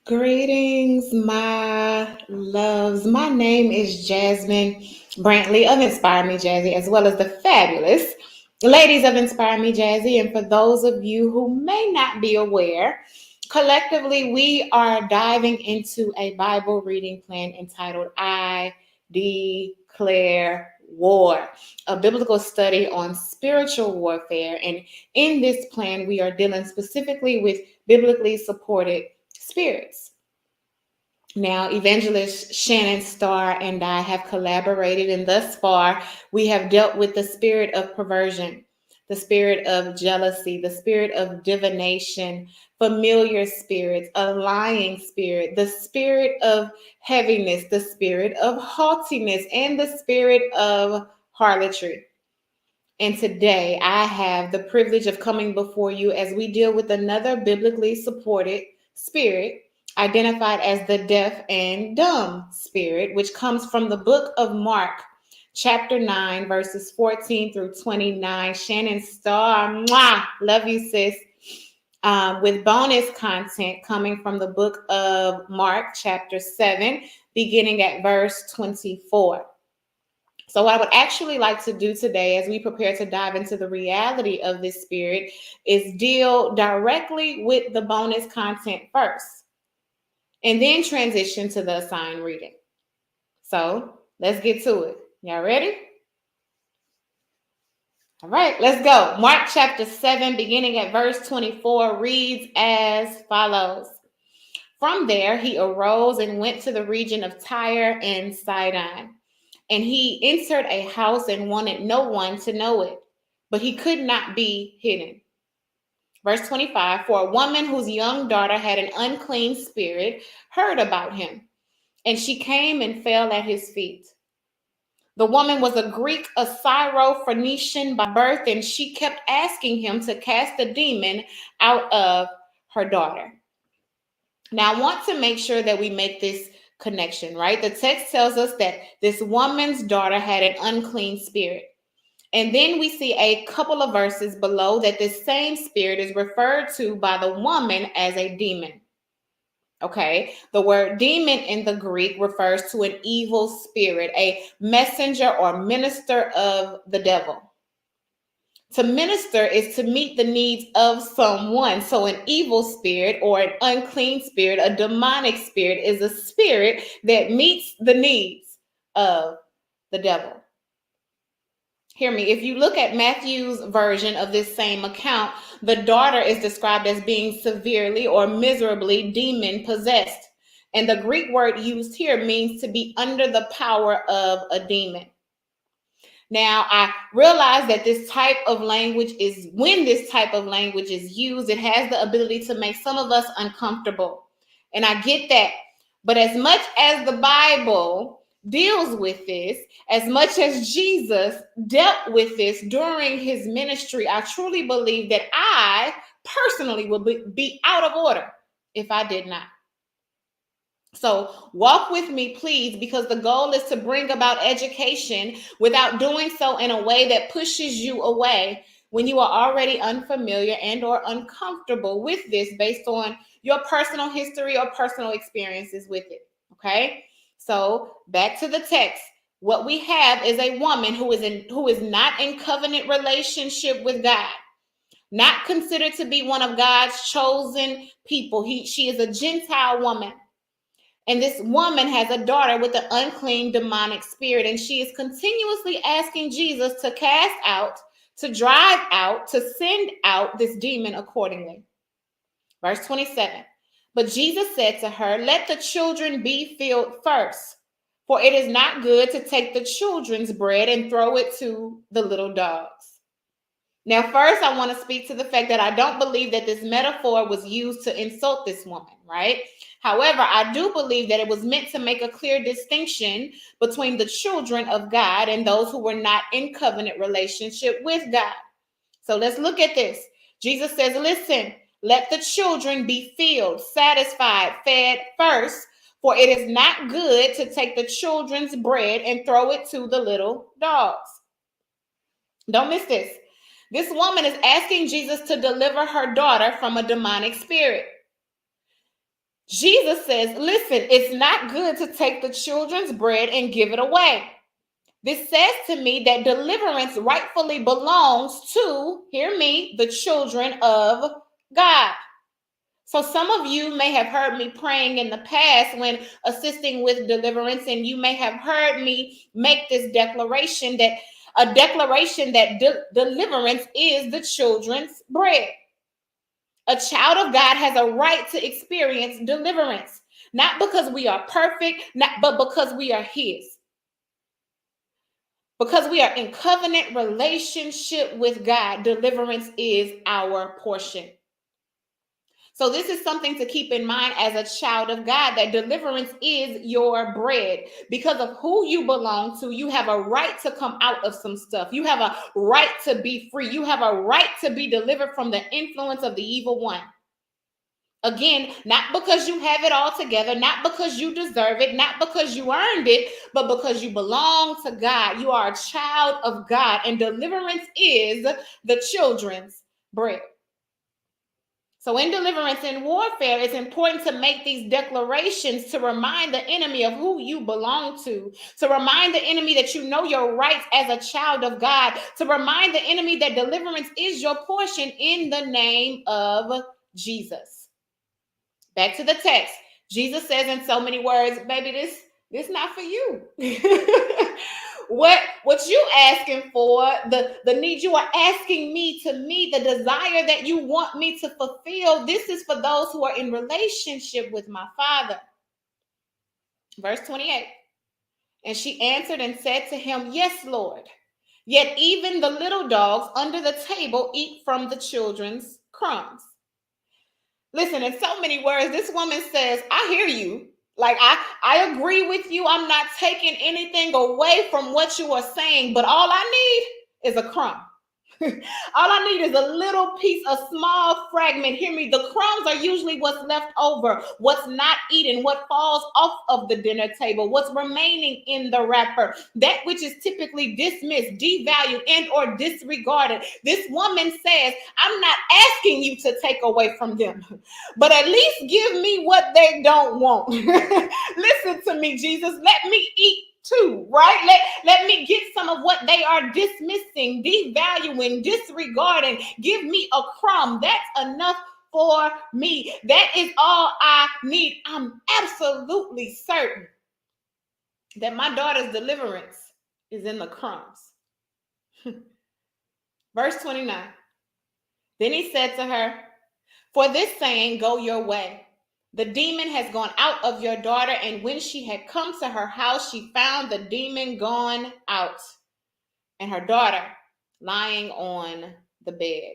Greetings, my loves. My name is Jasmine Brantley of Inspire Me Jazzy, as well as the fabulous ladies of Inspire Me Jazzy. And for those of you who may not be aware, collectively we are diving into a Bible reading plan entitled I Declare War, a biblical study on spiritual warfare. And in this plan, we are dealing specifically with biblically supported spirits. Now, Evangelist Shannon Starr and I have collaborated, and thus far, we have dealt with the spirit of perversion, the spirit of jealousy, the spirit of divination, familiar spirits, a lying spirit, the spirit of heaviness, the spirit of haughtiness, and the spirit of harlotry. And today, I have the privilege of coming before you as we deal with another biblically supported spirit identified as the deaf and dumb spirit, which comes from the book of Mark, chapter 9, verses 14 through 29. Shannon Starr, mwah, love you, sis. With bonus content coming from the book of Mark, chapter 7, beginning at verse 24. So, what I would actually like to do today, as we prepare to dive into the reality of this spirit, is deal directly with the bonus content first and then transition to the assigned reading. So, let's get to it. Y'all ready? All right, let's go. Mark chapter 7, beginning at verse 24, reads as follows. From there, he arose and went to the region of Tyre and Sidon. And he entered a house and wanted no one to know it, but he could not be hidden. Verse 25, for a woman whose young daughter had an unclean spirit heard about him, and she came and fell at his feet. The woman was a Greek, a Syro-Phoenician by birth, and she kept asking him to cast the demon out of her daughter. Now, I want to make sure that we make this connection, right? The text tells us that this woman's daughter had an unclean spirit. And then we see a couple of verses below that this same spirit is referred to by the woman as a demon. Okay, the word demon in the Greek refers to an evil spirit, a messenger or minister of the devil. To minister is to meet the needs of someone. So, an evil spirit or an unclean spirit, a demonic spirit, is a spirit that meets the needs of the devil. Hear me. If you look at Matthew's version of this same account, the daughter is described as being severely or miserably demon possessed. And the Greek word used here means to be under the power of a demon. Now, I realize that this type of language is, when this type of language is used, it has the ability to make some of us uncomfortable. And I get that. But as much as the Bible deals with this, as much as Jesus dealt with this during his ministry, I truly believe that I personally would be out of order if I did not. So walk with me, please, because the goal is to bring about education without doing so in a way that pushes you away when you are already unfamiliar and or uncomfortable with this based on your personal history or personal experiences with it. Okay, so back to the text. What we have is a woman who is not in covenant relationship with God, not considered to be one of God's chosen people. She is a Gentile woman. And this woman has a daughter with an unclean demonic spirit, and she is continuously asking Jesus to cast out, to drive out, to send out this demon accordingly. Verse 27. But Jesus said to her, let the children be filled first, for it is not good to take the children's bread and throw it to the little dogs. Now, first, I want to speak to the fact that I don't believe that this metaphor was used to insult this woman, right? However, I do believe that it was meant to make a clear distinction between the children of God and those who were not in covenant relationship with God. So let's look at this. Jesus says, listen, let the children be filled, satisfied, fed first, for it is not good to take the children's bread and throw it to the little dogs. Don't miss this. This woman is asking Jesus to deliver her daughter from a demonic spirit. Jesus says, listen, it's not good to take the children's bread and give it away. This says to me that deliverance rightfully belongs to, hear me, the children of God. So some of you may have heard me praying in the past when assisting with deliverance, and you may have heard me make this declaration that deliverance is the children's bread. A child of God has a right to experience deliverance, not because we are perfect, but because we are his. Because we are in covenant relationship with God, deliverance is our portion. So this is something to keep in mind as a child of God, that deliverance is your bread. Because of who you belong to, you have a right to come out of some stuff. You have a right to be free. You have a right to be delivered from the influence of the evil one. Again, not because you have it all together, not because you deserve it, not because you earned it, but because you belong to God. You are a child of God, and deliverance is the children's bread. So in deliverance and warfare, it's important to make these declarations to remind the enemy of who you belong to remind the enemy that you know your rights as a child of God, to remind the enemy that deliverance is your portion in the name of Jesus. Back to the text. Jesus says in so many words, baby, this not for you. what you asking for, the need you are asking me to meet, the desire that you want me to fulfill, this is for those who are in relationship with my Father. Verse 28. And she answered and said to him, yes, Lord. Yet even the little dogs under the table eat from the children's crumbs. Listen, in so many words, this woman says, I hear you. Like, I agree with you. I'm not taking anything away from what you are saying, but all I need is a crumb. All I need is a little piece, a small fragment. Hear me. The crumbs are usually what's left over, what's not eaten, what falls off of the dinner table, what's remaining in the wrapper, that which is typically dismissed, devalued, and or disregarded. This woman says, I'm not asking you to take away from them, but at least give me what they don't want. Listen to me, Jesus. Let me eat too, right? Let me get some of what they are dismissing, devaluing, disregarding. Give me a crumb. That's enough for me. That is all I need. I'm absolutely certain that my daughter's deliverance is in the crumbs. Verse 29. Then he said to her, for this saying, go your way. The demon has gone out of your daughter. And when she had come to her house, she found the demon gone out and her daughter lying on the bed.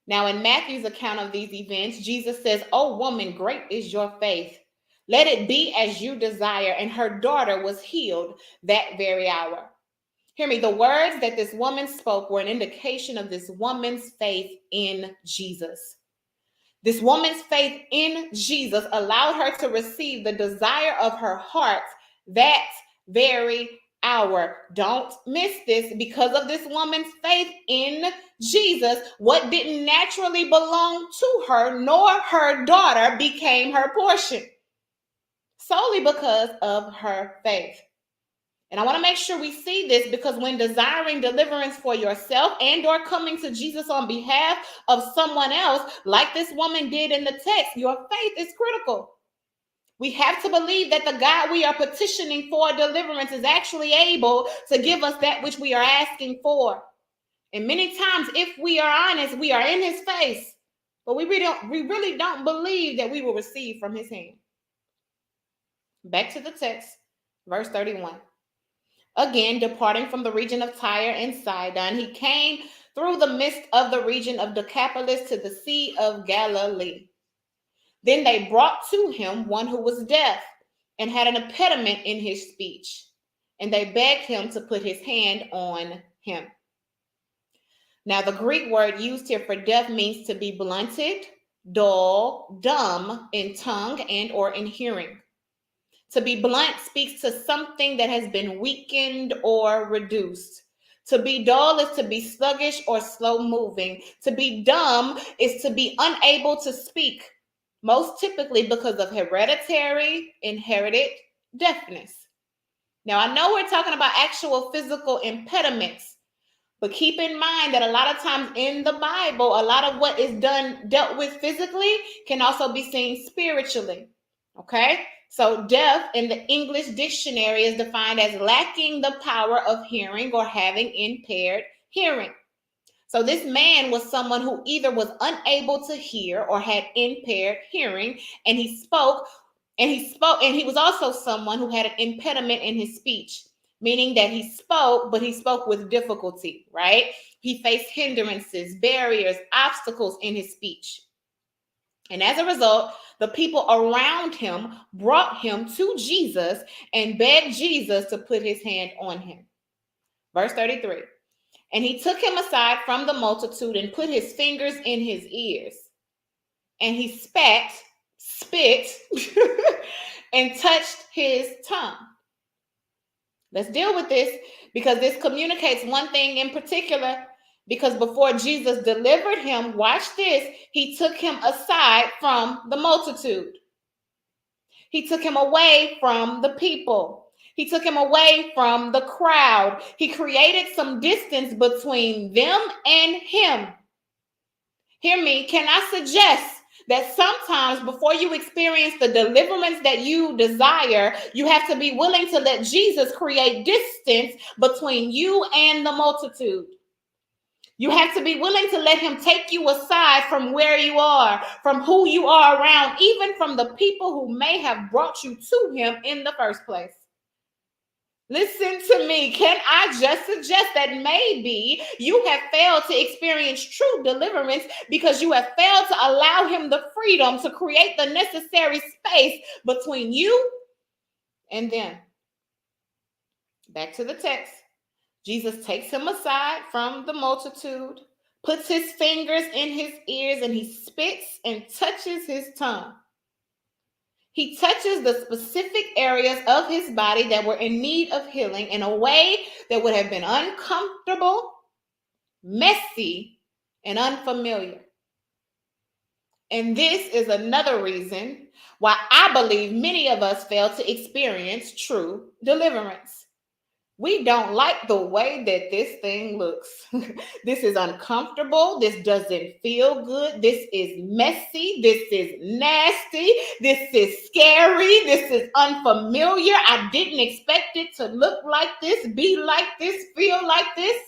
Now, in Matthew's account of these events, Jesus says, oh, woman, great is your faith. Let it be as you desire. And her daughter was healed that very hour. Hear me. The words that this woman spoke were an indication of this woman's faith in Jesus. This woman's faith in Jesus allowed her to receive the desire of her heart that very hour. Don't miss this. Because of this woman's faith in Jesus, what didn't naturally belong to her nor her daughter became her portion, solely because of her faith. And I want to make sure we see this, because when desiring deliverance for yourself and or coming to Jesus on behalf of someone else, like this woman did in the text, your faith is critical. We have to believe that the God we are petitioning for deliverance is actually able to give us that which we are asking for. And many times, if we are honest, we are in his face, but we really don't believe that we will receive from his hand. Back to the text, verse 31. Again, departing from the region of Tyre and Sidon, he came through the midst of the region of Decapolis to the Sea of Galilee. Then they brought to him one who was deaf and had an impediment in his speech, and they begged him to put his hand on him. Now, the Greek word used here for deaf means to be blunted, dull, dumb in tongue and or in hearing. To be blunt speaks to something that has been weakened or reduced. To be dull is to be sluggish or slow moving. To be dumb is to be unable to speak. most typically because of hereditary inherited deafness. Now, I know we're talking about actual physical impediments, but keep in mind that a lot of times in the Bible, a lot of what is dealt with physically can also be seen spiritually. Okay? So deaf in the English dictionary is defined as lacking the power of hearing or having impaired hearing. So this man was someone who either was unable to hear or had impaired hearing, and he spoke, and he was also someone who had an impediment in his speech, meaning that he spoke, but he spoke with difficulty, right? He faced hindrances, barriers, obstacles in his speech. And as a result, the people around him brought him to Jesus and begged Jesus to put his hand on him. Verse 33. And he took him aside from the multitude and put his fingers in his ears. And he spit, and touched his tongue. Let's deal with this because this communicates one thing in particular. Because before Jesus delivered him, watch this, he took him aside from the multitude. He took him away from the people. He took him away from the crowd. He created some distance between them and him. Hear me. Can I suggest that sometimes before you experience the deliverance that you desire, you have to be willing to let Jesus create distance between you and the multitude. You have to be willing to let him take you aside from where you are, from who you are around, even from the people who may have brought you to him in the first place. Listen to me. Can I just suggest that maybe you have failed to experience true deliverance because you have failed to allow him the freedom to create the necessary space between you and them? Back to the text. Jesus takes him aside from the multitude, puts his fingers in his ears, and he spits and touches his tongue. He touches the specific areas of his body that were in need of healing in a way that would have been uncomfortable, messy, and unfamiliar. And this is another reason why I believe many of us fail to experience true deliverance. We don't like the way that this thing looks. This is uncomfortable. This doesn't feel good. This is messy. This is nasty. This is scary. This is unfamiliar. I didn't expect it to look like this, be like this, feel like this.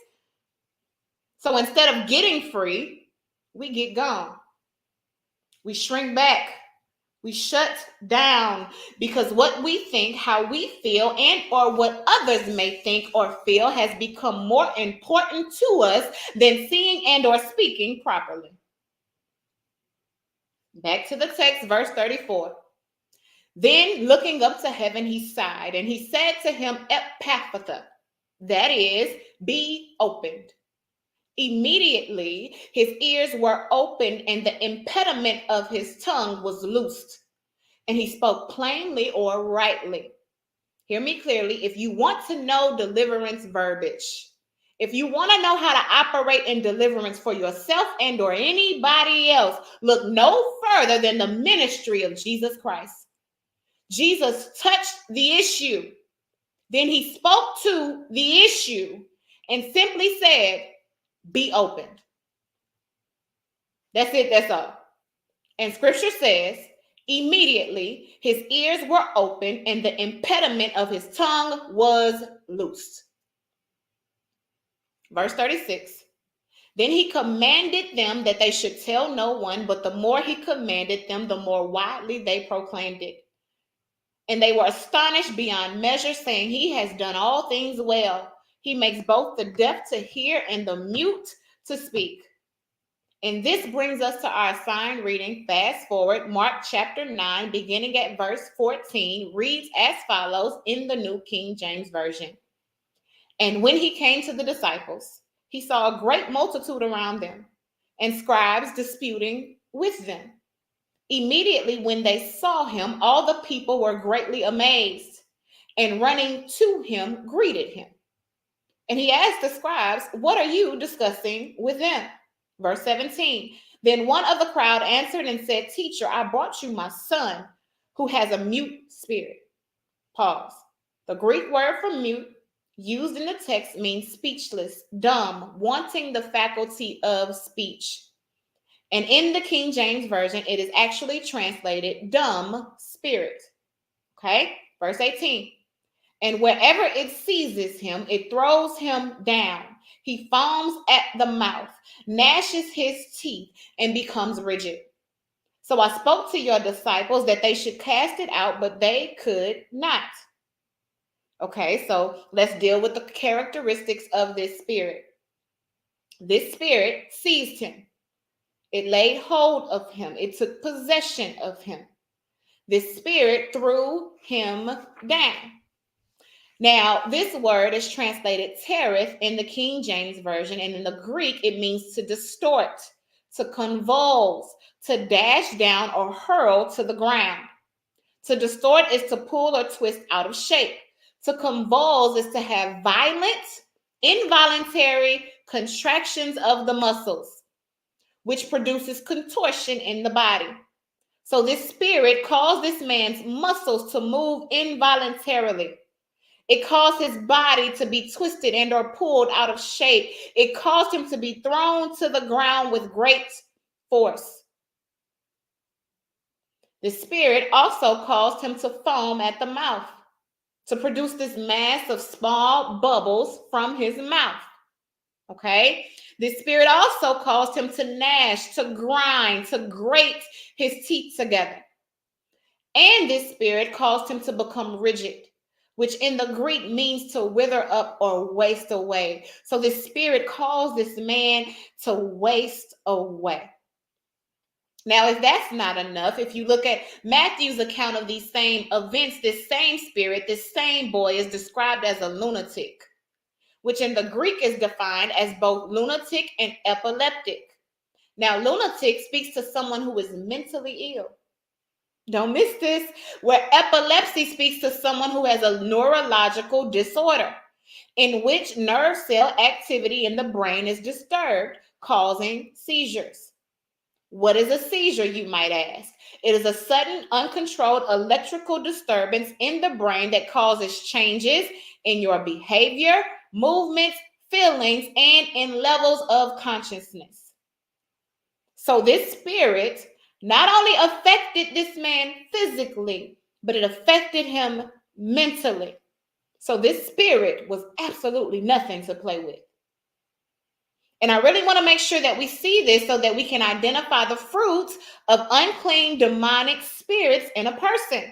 So instead of getting free, we get gone. We shrink back. We shut down because what we think, how we feel, and or what others may think or feel has become more important to us than seeing and or speaking properly. Back to the text, verse 34. Then looking up to heaven, he sighed, and he said to him, Ephphatha, that is, be opened. Immediately, his ears were opened and the impediment of his tongue was loosed, and he spoke plainly or rightly. Hear me clearly. If you want to know deliverance verbiage, if you want to know how to operate in deliverance for yourself and or anybody else, look no further than the ministry of Jesus Christ. Jesus touched the issue. Then he spoke to the issue and simply said, be opened. That's it. That's all. And scripture says, immediately his ears were open and the impediment of his tongue was loosed. Verse 36. Then he commanded them that they should tell no one, but the more he commanded them, the more widely they proclaimed it. And they were astonished beyond measure, saying, he has done all things well. He makes both the deaf to hear and the mute to speak. And this brings us to our assigned reading. Fast forward, Mark chapter 9, beginning at verse 14, reads as follows in the New King James Version. And when he came to the disciples, he saw a great multitude around them, and scribes disputing with them. Immediately when they saw him, all the people were greatly amazed, and running to him, greeted him. And he asked the scribes, what are you discussing with them? Verse 17, Then one of the crowd answered and said, Teacher, I brought you my son who has a mute spirit. Pause. The Greek word for mute used in the text means speechless, dumb, wanting the faculty of speech. And in the King James Version, it is actually translated dumb spirit. Okay, verse 18. And wherever it seizes him, it throws him down. He foams at the mouth, gnashes his teeth, and becomes rigid. So I spoke to your disciples that they should cast it out, but they could not. Okay, so let's deal with the characteristics of this spirit. This spirit seized him. It laid hold of him. It took possession of him. This spirit threw him down. Now, this word is translated tereth in the King James Version, and in the Greek, it means to distort, to convulse, to dash down or hurl to the ground. To distort is to pull or twist out of shape. To convulse is to have violent, involuntary contractions of the muscles, which produces contortion in the body. So this spirit caused this man's muscles to move involuntarily. It caused his body to be twisted and or pulled out of shape. It caused him to be thrown to the ground with great force. The spirit also caused him to foam at the mouth, to produce this mass of small bubbles from his mouth. Okay? The spirit also caused him to gnash, to grind, to grate his teeth together. And this spirit caused him to become rigid, which in the Greek means to wither up or waste away. So this spirit caused this man to waste away. Now, if that's not enough, if you look at Matthew's account of these same events, this same spirit, this same boy is described as a lunatic, which in the Greek is defined as both lunatic and epileptic. Now, lunatic speaks to someone who is mentally ill. Don't miss this, where epilepsy speaks to someone who has a neurological disorder in which nerve cell activity in the brain is disturbed, causing seizures. What is a seizure, you might ask? It is a sudden, uncontrolled electrical disturbance in the brain that causes changes in your behavior, movements, feelings, and in levels of consciousness. So this spirit not only affected this man physically, but it affected him mentally. So this spirit was absolutely nothing to play with. And I really want to make sure that we see this so that we can identify the fruits of unclean demonic spirits in a person.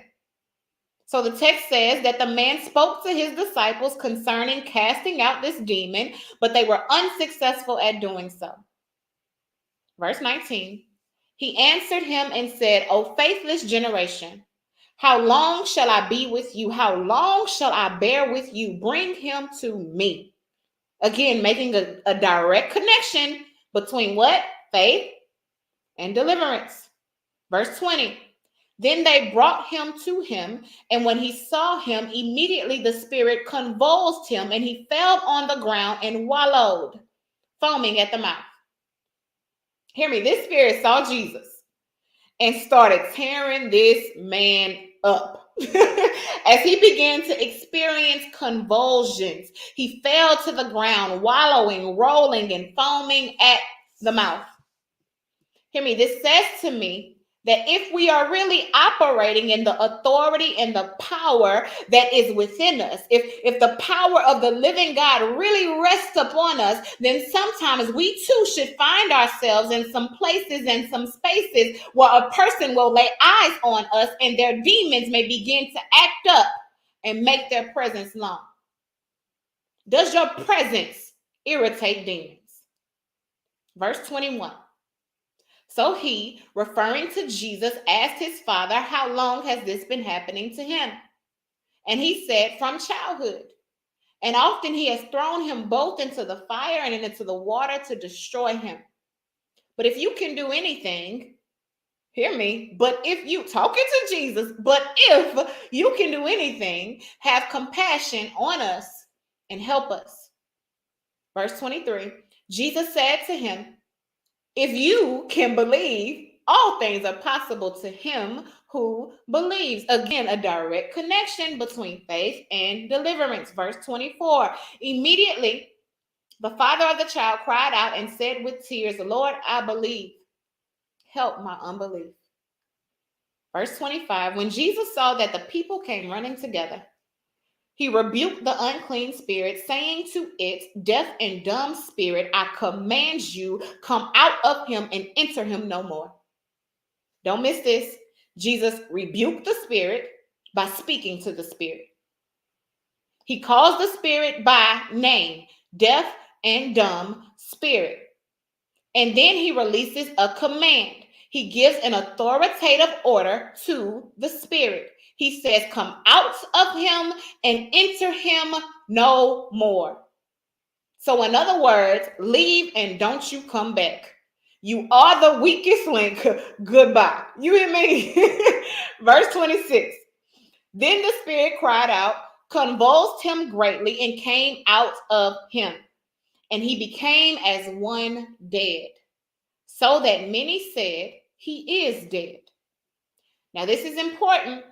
So the text says that the man spoke to his disciples concerning casting out this demon, but they were unsuccessful at doing so. Verse 19, he answered him and said, O faithless generation, how long shall I be with you? How long shall I bear with you? Bring him to me. Again, making a direct connection between what? Faith and deliverance. Verse 20. Then they brought him to him, and when he saw him, immediately the spirit convulsed him, and he fell on the ground and wallowed, foaming at the mouth. Hear me, this spirit saw Jesus and started tearing this man up. As he began to experience convulsions, he fell to the ground, wallowing, rolling, and foaming at the mouth. Hear me, this says to me that if we are really operating in the authority and the power that is within us, if the power of the living God really rests upon us, then sometimes we too should find ourselves in some places and some spaces where a person will lay eyes on us and their demons may begin to act up and make their presence known. Does your presence irritate demons? Verse 21. So he, referring to Jesus, asked his father, how long has this been happening to him? And he said, from childhood. And often he has thrown him both into the fire and into the water to destroy him. But if you can do anything, hear me, but if you, talking to Jesus, but if you can do anything, have compassion on us and help us. Verse 23, Jesus said to him, If you can believe, all things are possible to him who believes. Again, a direct connection between faith and deliverance. Verse 24. Immediately, the father of the child cried out and said with tears, Lord, I believe. Help my unbelief. Verse 25. When Jesus saw that the people came running together, he rebuked the unclean spirit, saying to it, deaf and dumb spirit, I command you, come out of him and enter him no more. Don't miss this. Jesus rebuked the spirit by speaking to the spirit. He calls the spirit by name, deaf and dumb spirit. And then he releases a command. He gives an authoritative order to the spirit. He says, come out of him and enter him no more. So in other words, leave and don't you come back. You are the weakest link. Goodbye. You hear me? Verse 26. Then the spirit cried out, convulsed him greatly, and came out of him. And he became as one dead, so that many said, he is dead. Now, this is important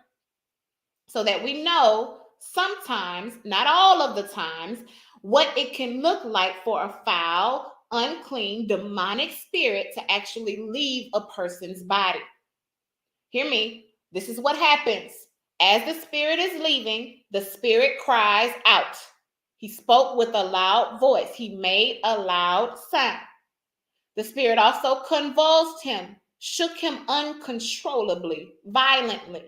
so that we know sometimes, not all of the times, what it can look like for a foul, unclean, demonic spirit to actually leave a person's body. Hear me. This is what happens. As the spirit is leaving, the spirit cries out. He spoke with a loud voice. He made a loud sound. The spirit also convulsed him, shook him uncontrollably, violently.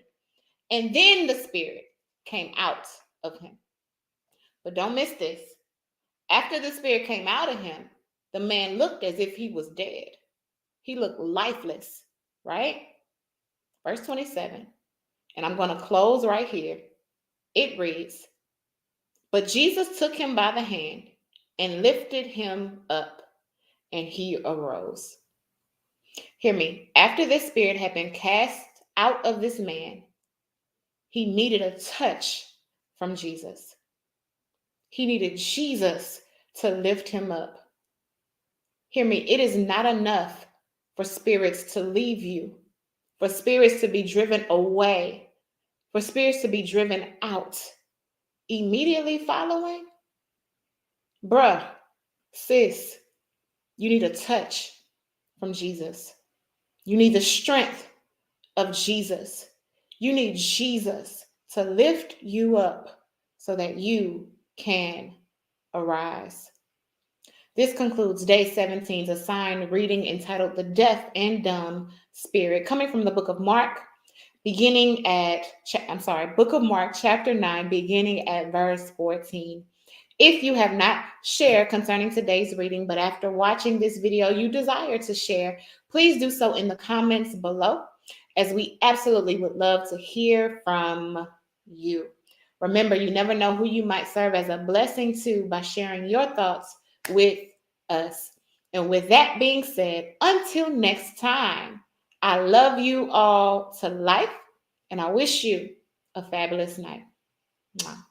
And then the spirit came out of him. But don't miss this. After the spirit came out of him, the man looked as if he was dead. He looked lifeless, right? Verse 27. And I'm going to close right here. It reads, but Jesus took him by the hand and lifted him up, and he arose. Hear me. After this spirit had been cast out of this man, he needed a touch from Jesus. He needed Jesus to lift him up. Hear me. It is not enough for spirits to leave you, for spirits to be driven away, for spirits to be driven out. Immediately following, bruh, sis, you need a touch from Jesus. You need the strength of Jesus. You need Jesus to lift you up so that you can arise. This concludes day 17's assigned reading entitled The Deaf and Dumb Spirit, coming from the book of Mark, book of Mark, chapter 9, beginning at verse 14. If you have not shared concerning today's reading, but after watching this video, you desire to share, please do so in the comments below, as we absolutely would love to hear from you. Remember, you never know who you might serve as a blessing to by sharing your thoughts with us. And with that being said, until next time, I love you all to life, and I wish you a fabulous night. Mwah.